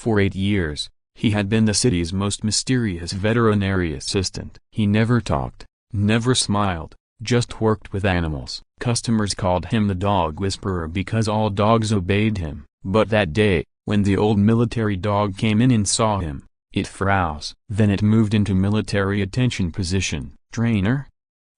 For 8 years, he had been the city's most mysterious veterinary assistant. He never talked, never smiled, just worked with animals. Customers called him the dog whisperer because all dogs obeyed him. But that day, when the old military dog came in and saw him, it froze. Then it moved into military attention position. "Trainer?"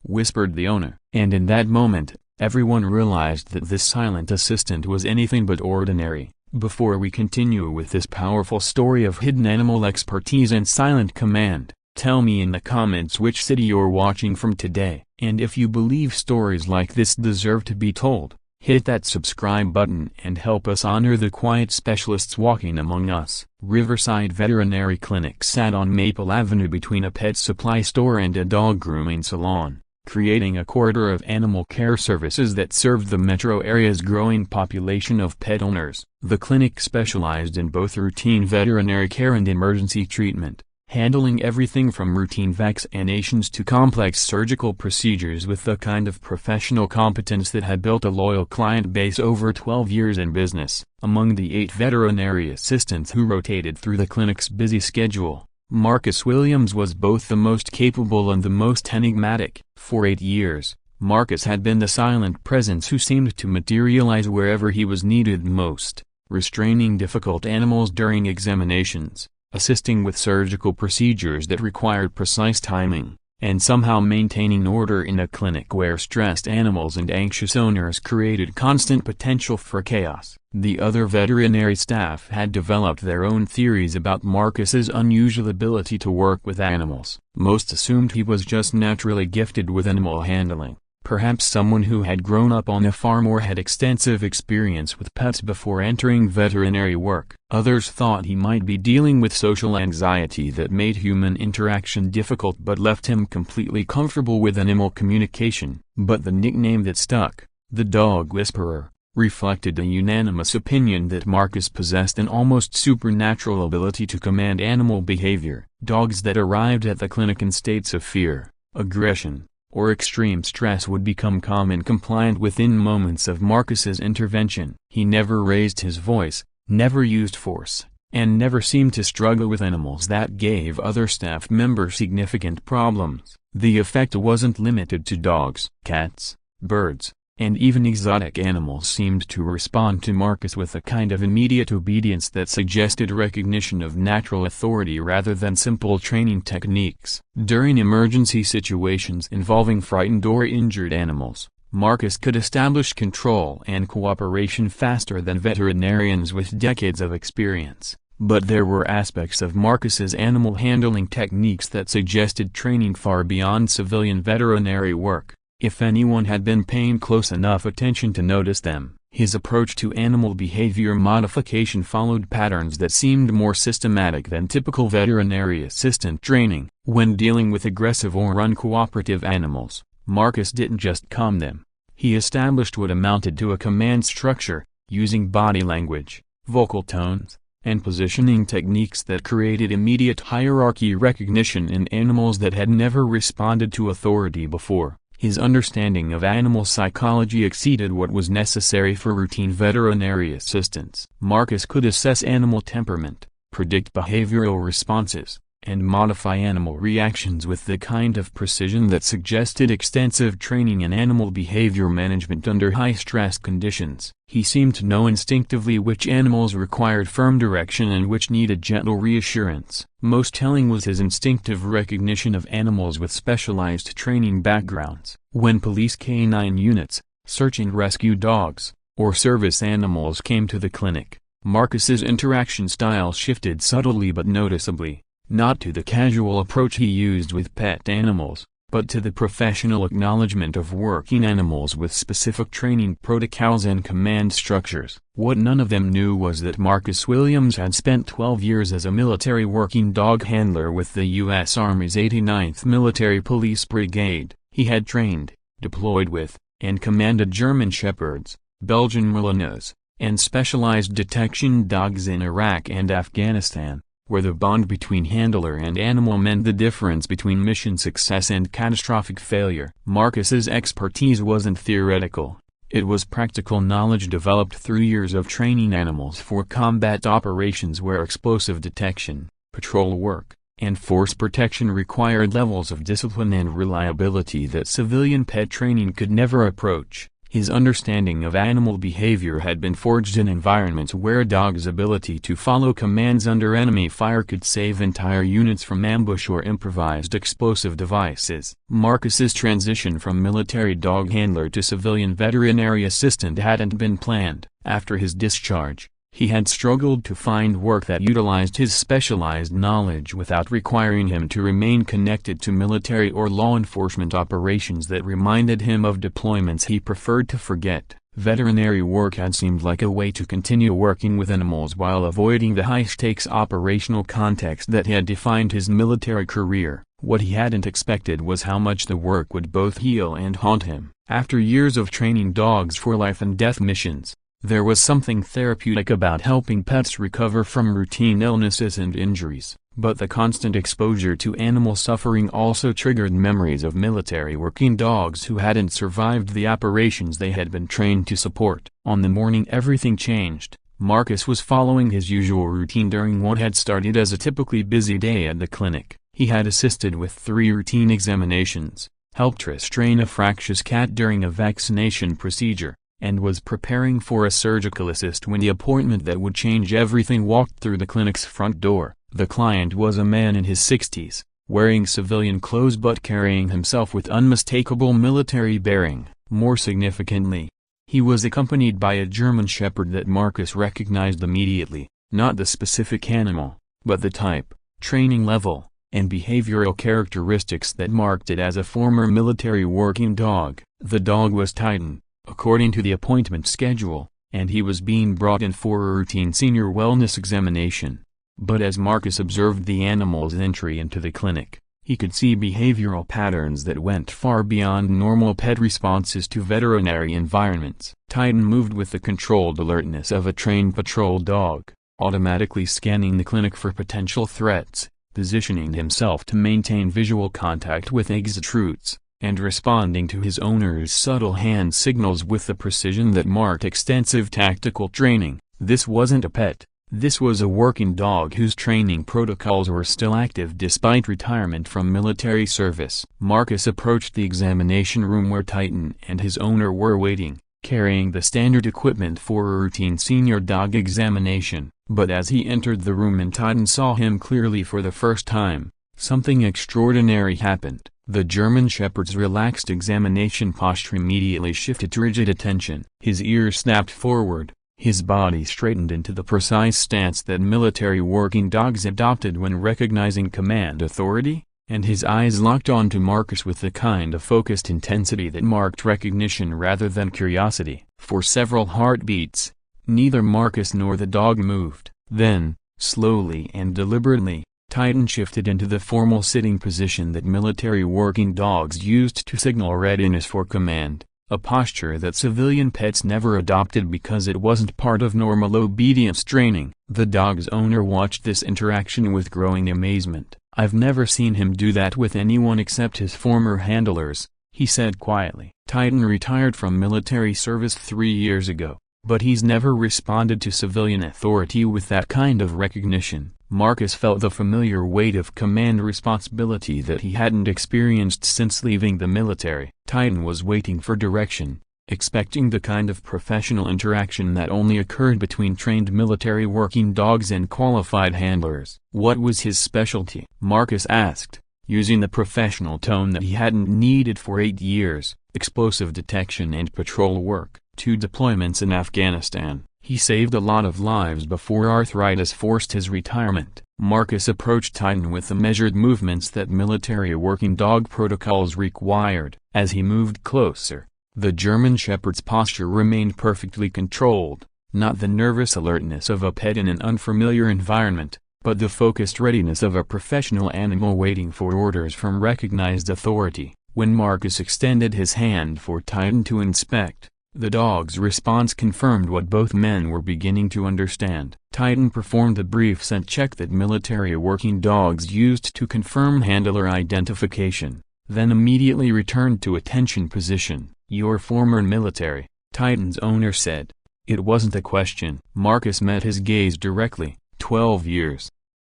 whispered the owner. And in that moment, everyone realized that this silent assistant was anything but ordinary. Before we continue with this powerful story of hidden animal expertise and silent command, tell me in the comments which city you're watching from today. And if you believe stories like this deserve to be told, hit that subscribe button and help us honor the quiet specialists walking among us. Riverside Veterinary Clinic sat on Maple Avenue between a pet supply store and a dog grooming salon, creating a corridor of animal care services that served the metro area's growing population of pet owners. The clinic specialized in both routine veterinary care and emergency treatment, handling everything from routine vaccinations to complex surgical procedures with the kind of professional competence that had built a loyal client base over 12 years in business. Among the 8 veterinary assistants who rotated through the clinic's busy schedule, Marcus Williams was both the most capable and the most enigmatic. For 8 years, Marcus had been the silent presence who seemed to materialize wherever he was needed most, restraining difficult animals during examinations, assisting with surgical procedures that required precise timing, and somehow maintaining order in a clinic where stressed animals and anxious owners created constant potential for chaos. The other veterinary staff had developed their own theories about Marcus's unusual ability to work with animals. Most assumed he was just naturally gifted with animal handling, perhaps someone who had grown up on a farm or had extensive experience with pets before entering veterinary work. Others thought he might be dealing with social anxiety that made human interaction difficult but left him completely comfortable with animal communication. But the nickname that stuck, the Dog Whisperer, reflected a unanimous opinion that Marcus possessed an almost supernatural ability to command animal behavior. Dogs that arrived at the clinic in states of fear, aggression, or extreme stress would become calm and compliant within moments of Marcus's intervention. He never raised his voice, never used force, and never seemed to struggle with animals that gave other staff members significant problems. The effect wasn't limited to dogs. Cats, birds, and even exotic animals seemed to respond to Marcus with a kind of immediate obedience that suggested recognition of natural authority rather than simple training techniques. During emergency situations involving frightened or injured animals, Marcus could establish control and cooperation faster than veterinarians with decades of experience. But there were aspects of Marcus's animal handling techniques that suggested training far beyond civilian veterinary work. If anyone had been paying close enough attention to notice them, his approach to animal behavior modification followed patterns that seemed more systematic than typical veterinary assistant training. When dealing with aggressive or uncooperative animals, Marcus didn't just calm them. He established what amounted to a command structure, using body language, vocal tones, and positioning techniques that created immediate hierarchy recognition in animals that had never responded to authority before. His understanding of animal psychology exceeded what was necessary for routine veterinary assistance. Marcus could assess animal temperament, predict behavioral responses, and modify animal reactions with the kind of precision that suggested extensive training in animal behavior management under high-stress conditions. He seemed to know instinctively which animals required firm direction and which needed gentle reassurance. Most telling was his instinctive recognition of animals with specialized training backgrounds. When police canine units, search and rescue dogs, or service animals came to the clinic, Marcus's interaction style shifted subtly but noticeably. Not to the casual approach he used with pet animals, but to the professional acknowledgement of working animals with specific training protocols and command structures. What none of them knew was that Marcus Williams had spent 12 years as a military working dog handler with the U.S. Army's 89th Military Police Brigade. He had trained, deployed with, and commanded German Shepherds, Belgian Malinois, and specialized detection dogs in Iraq and Afghanistan, where the bond between handler and animal meant the difference between mission success and catastrophic failure. Marcus's expertise wasn't theoretical, It was practical knowledge developed through years of training animals for combat operations where explosive detection, patrol work, and force protection required levels of discipline and reliability that civilian pet training could never approach. His understanding of animal behavior had been forged in environments where a dog's ability to follow commands under enemy fire could save entire units from ambush or improvised explosive devices. Marcus's transition from military dog handler to civilian veterinary assistant hadn't been planned. After his discharge, he had struggled to find work that utilized his specialized knowledge without requiring him to remain connected to military or law enforcement operations that reminded him of deployments he preferred to forget. Veterinary work had seemed like a way to continue working with animals while avoiding the high-stakes operational context that had defined his military career. What he hadn't expected was how much the work would both heal and haunt him. After years of training dogs for life-and-death missions, there was something therapeutic about helping pets recover from routine illnesses and injuries, but the constant exposure to animal suffering also triggered memories of military working dogs who hadn't survived the operations they had been trained to support. On the morning everything changed, Marcus was following his usual routine during what had started as a typically busy day at the clinic. He had assisted with 3 routine examinations, helped restrain a fractious cat during a vaccination procedure, and was preparing for a surgical assist when the appointment that would change everything walked through the clinic's front door. The client was a man in his 60s, wearing civilian clothes but carrying himself with unmistakable military bearing. More significantly, he was accompanied by a German Shepherd that Marcus recognized immediately, not the specific animal, but the type, training level, and behavioral characteristics that marked it as a former military working dog. The dog was Titan, according to the appointment schedule, and he was being brought in for a routine senior wellness examination. But as Marcus observed the animal's entry into the clinic, he could see behavioral patterns that went far beyond normal pet responses to veterinary environments. Titan moved with the controlled alertness of a trained patrol dog, automatically scanning the clinic for potential threats, positioning himself to maintain visual contact with exit routes, and responding to his owner's subtle hand signals with the precision that marked extensive tactical training. This wasn't a pet, this was a working dog whose training protocols were still active despite retirement from military service. Marcus approached the examination room where Titan and his owner were waiting, carrying the standard equipment for a routine senior dog examination. But as he entered the room and Titan saw him clearly for the first time, something extraordinary happened. The German Shepherd's relaxed examination posture immediately shifted to rigid attention. His ears snapped forward, his body straightened into the precise stance that military working dogs adopted when recognizing command authority, and his eyes locked onto Marcus with the kind of focused intensity that marked recognition rather than curiosity. For several heartbeats, neither Marcus nor the dog moved. Then, slowly and deliberately, Titan shifted into the formal sitting position that military working dogs used to signal readiness for command, a posture that civilian pets never adopted because it wasn't part of normal obedience training. The dog's owner watched this interaction with growing amazement. "I've never seen him do that with anyone except his former handlers," he said quietly. Titan retired from military service 3 years ago, but he's never responded to civilian authority with that kind of recognition. Marcus felt the familiar weight of command responsibility that he hadn't experienced since leaving the military. Titan was waiting for direction, expecting the kind of professional interaction that only occurred between trained military working dogs and qualified handlers. What was his specialty? Marcus asked, using the professional tone that he hadn't needed for 8 years. Explosive detection and patrol work. 2 deployments in Afghanistan. He saved a lot of lives before arthritis forced his retirement. Marcus approached Titan with the measured movements that military working dog protocols required. As he moved closer, the German Shepherd's posture remained perfectly controlled, not the nervous alertness of a pet in an unfamiliar environment, but the focused readiness of a professional animal waiting for orders from recognized authority. When Marcus extended his hand for Titan to inspect, the dog's response confirmed what both men were beginning to understand. Titan performed the brief scent check that military working dogs used to confirm handler identification, then immediately returned to attention position. "You're former military," Titan's owner said. It wasn't a question. Marcus met his gaze directly. 12 years.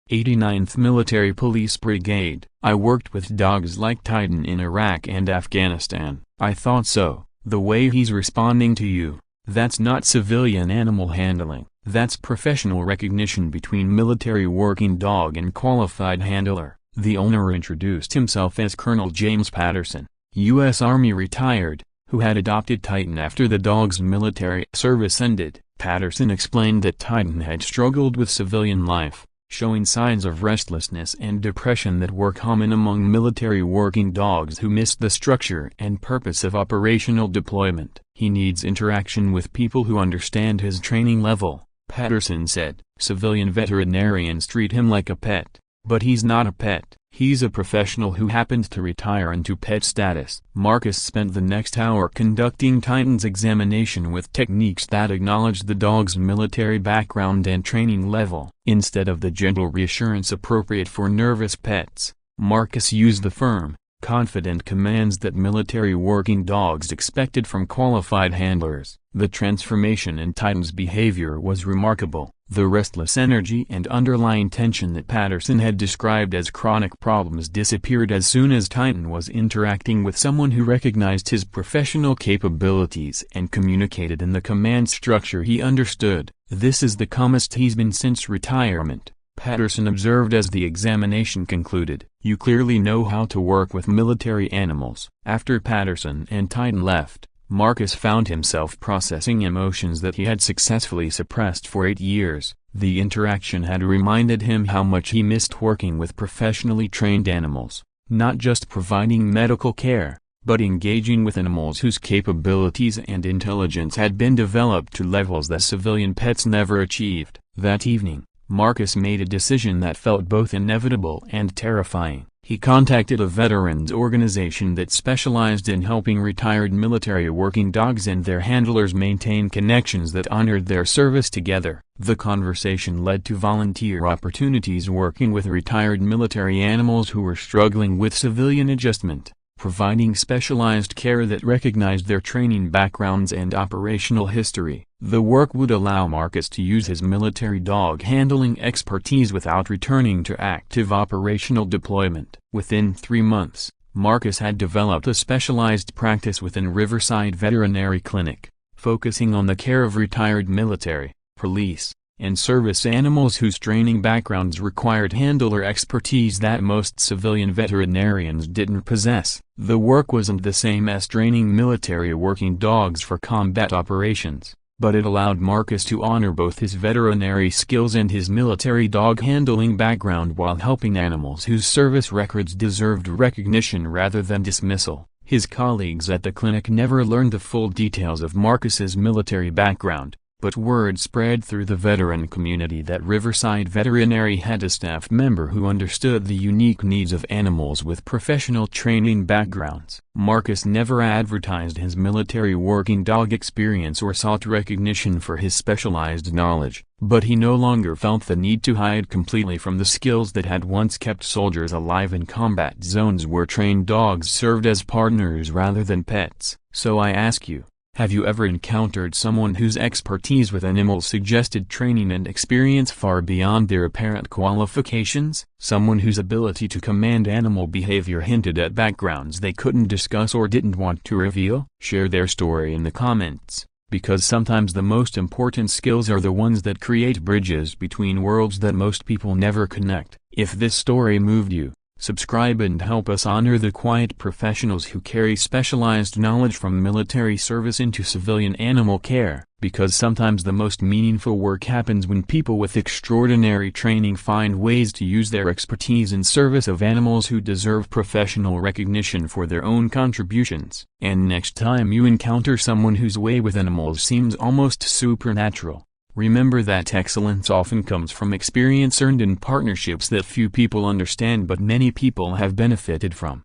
89th Military Police Brigade. I worked with dogs like Titan in Iraq and Afghanistan. I thought so. The way he's responding to you, that's not civilian animal handling. That's professional recognition between military working dog and qualified handler. The owner introduced himself as Colonel James Patterson, U.S. Army retired, who had adopted Titan after the dog's military service ended. Patterson explained that Titan had struggled with civilian life, showing signs of restlessness and depression that were common among military working dogs who missed the structure and purpose of operational deployment. He needs interaction with people who understand his training level, Patterson said. Civilian veterinarians treat him like a pet, but he's not a pet. He's a professional who happened to retire into pet status. Marcus spent the next hour conducting Titan's examination with techniques that acknowledged the dog's military background and training level. Instead of the gentle reassurance appropriate for nervous pets, Marcus used the firm, confident commands that military working dogs expected from qualified handlers. The transformation in Titan's behavior was remarkable. The restless energy and underlying tension that Patterson had described as chronic problems disappeared as soon as Titan was interacting with someone who recognized his professional capabilities and communicated in the command structure he understood. This is the calmest he's been since retirement, Patterson observed as the examination concluded. You clearly know how to work with military animals. After Patterson and Titan left, Marcus found himself processing emotions that he had successfully suppressed for 8 years. The interaction had reminded him how much he missed working with professionally trained animals, not just providing medical care, but engaging with animals whose capabilities and intelligence had been developed to levels that civilian pets never achieved. That evening, Marcus made a decision that felt both inevitable and terrifying. He contacted a veterans organization that specialized in helping retired military working dogs and their handlers maintain connections that honored their service together. The conversation led to volunteer opportunities working with retired military animals who were struggling with civilian adjustment, providing specialized care that recognized their training backgrounds and operational history. The work would allow Marcus to use his military dog handling expertise without returning to active operational deployment. Within 3 months, Marcus had developed a specialized practice within Riverside Veterinary Clinic, focusing on the care of retired military, police, and service animals whose training backgrounds required handler expertise that most civilian veterinarians didn't possess. The work wasn't the same as training military working dogs for combat operations, but it allowed Marcus to honor both his veterinary skills and his military dog handling background while helping animals whose service records deserved recognition rather than dismissal. His colleagues at the clinic never learned the full details of Marcus's military background, but word spread through the veteran community that Riverside Veterinary had a staff member who understood the unique needs of animals with professional training backgrounds. Marcus never advertised his military working dog experience or sought recognition for his specialized knowledge, but he no longer felt the need to hide completely from the skills that had once kept soldiers alive in combat zones where trained dogs served as partners rather than pets. So I ask you, have you ever encountered someone whose expertise with animals suggested training and experience far beyond their apparent qualifications? Someone whose ability to command animal behavior hinted at backgrounds they couldn't discuss or didn't want to reveal? Share their story in the comments, because sometimes the most important skills are the ones that create bridges between worlds that most people never connect. If this story moved you, subscribe and help us honor the quiet professionals who carry specialized knowledge from military service into civilian animal care, because sometimes the most meaningful work happens when people with extraordinary training find ways to use their expertise in service of animals who deserve professional recognition for their own contributions. And next time you encounter someone whose way with animals seems almost supernatural, remember that excellence often comes from experience earned in partnerships that few people understand but many people have benefited from.